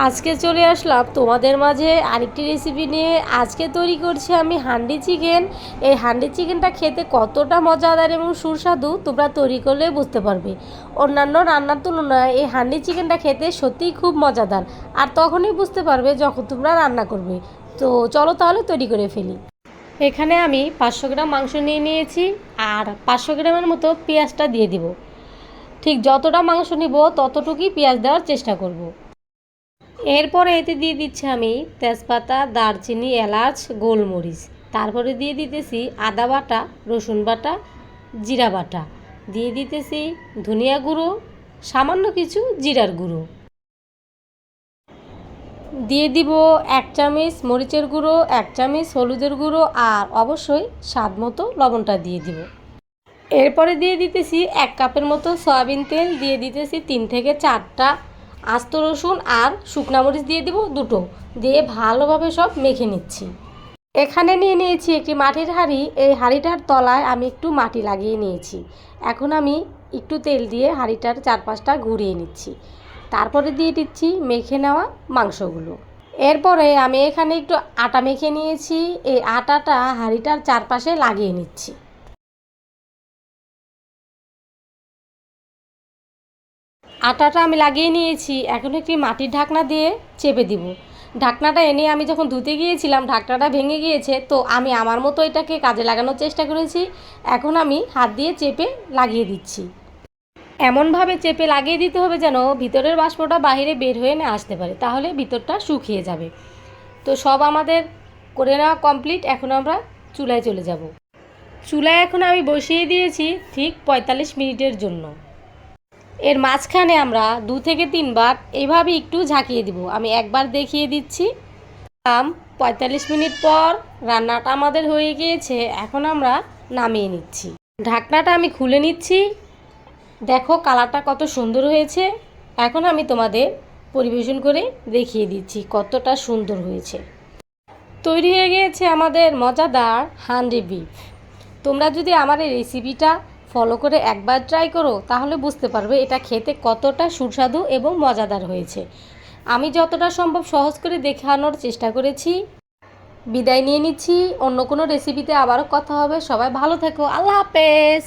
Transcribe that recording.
আজকে চলে আসলাম তোমাদের মাঝে আরেকটি রেসিপি নিয়ে। আজকে তৈরি করছি আমি হান্ডি চিকেন। এই হান্ডি চিকেনটা খেতে কতটা মজাদার এবং সুস্বাদু তোমরা তৈরি করলে বুঝতে পারবে। অন্যান্য রান্নার তুলনায় এই হান্ডি চিকেনটা খেতে সত্যিই খুব মজাদার, আর তখনই বুঝতে পারবে যখন তোমরা রান্না করবে। তো চলো তাহলে তৈরি করে ফেলি। এখানে আমি 500 গ্রাম মাংস নিয়ে নিয়েছি, আর 500 গ্রামের মতো পেঁয়াজটা দিয়ে দিব। ঠিক যতটা মাংস নিব ততটুকুই পেঁয়াজ দেওয়ার চেষ্টা করব। এরপরে এতে দিয়ে দিচ্ছি আমি তেজপাতা, দারচিনি, এলাচ, গোলমরিচ। তারপরে দিয়ে দিতেছি আদা বাটা, রসুন বাটা, জিরা বাটা। দিয়ে দিতেছি ধনিয়া গুঁড়ো, সামান্য কিছু জিরার গুঁড়ো। দিয়ে দিব 1 চামচ মরিচের গুঁড়ো, 1 চামচ হলুদের গুঁড়ো, আর অবশ্যই স্বাদ মতো লবণটা দিয়ে দিব। এরপরে দিয়ে দিতেছি 1 কাপের মতো সয়াবিন তেল। দিয়ে দিতেছি 3 থেকে 4টা আস্ত রসুন, আর শুকনা মরিচ দিয়ে দিব 2টো। দিয়ে ভালোভাবে সব মেখে নিচ্ছি। এখানে নিয়ে নিয়েছি একটি মাটির হাঁড়ি। এই হাঁড়িটার তলায় আমি একটু মাটি লাগিয়ে নিয়েছি। এখন আমি একটু তেল দিয়ে হাঁড়িটার চারপাশটা ঘুরিয়ে নিচ্ছি। তারপরে দিয়ে দিচ্ছি মেখে নেওয়া মাংসগুলো। এরপরে আমি এখানে একটু আটা মেখে নিয়েছি। এই আটাটা হাঁড়িটার চারপাশে লাগিয়ে নিচ্ছি। আটাটা আমি লাগিয়ে নিয়েছি। এখন একটি মাটির ঢাকনা দিয়ে চেপে দিব। ঢাকনাটা এনে আমি যখন ধুতে গিয়েছিলাম ঢাকনাটা ভেঙে গিয়েছে, তো আমি আমার মতো এটাকে কাজে লাগানোর চেষ্টা করেছি। এখন আমি হাত দিয়ে চেপে লাগিয়ে দিচ্ছি। এমনভাবে চেপে লাগিয়ে দিতে হবে যেন ভিতরের বাষ্পটা বাইরে বের হয়ে না আসতে পারে, তাহলে ভিতরটা শুকিয়ে যাবে। তো সব আমাদের করে নেওয়া কমপ্লিট। এখন আমরা চুলায় চলে যাব। চুলায় এখন আমি বসিয়ে দিয়েছি ঠিক 45 মিনিটের জন্য। এর মাঝখানে আমরা 2 থেকে 3 বার এইভাবে একটু ঝাঁকিয়ে দিব। আমি একবার দেখিয়ে দিচ্ছি। 45 মিনিট পর রান্নাটা আমাদের হয়ে গিয়েছে। এখন আমরা নামিয়ে নিচ্ছি। ঢাকনাটা আমি খুলে নিচ্ছি। দেখো কালারটা কত সুন্দর হয়েছে। এখন আমি তোমাদের পরিবেশন করে দেখিয়ে দিচ্ছি কতটা সুন্দর হয়েছে। তৈরি হয়ে গিয়েছে আমাদের মজাদার হান্ডি বিফ। তোমরা যদি আমার এই রেসিপিটা ফলো করে একবার ট্রাই করো তাহলে বুঝতে পারবে এটা খেতে কতটা সুস্বাদু এবং মজাদার হয়েছে। আমি যতটা সম্ভব সহজ করে দেখানোর চেষ্টা করেছি। বিদায় নিয়ে নিচ্ছি। অন্য কোনো রেসিপিতে আবারও কথা হবে। সবাই ভালো থেকো। আল্লাহ হাফেজ।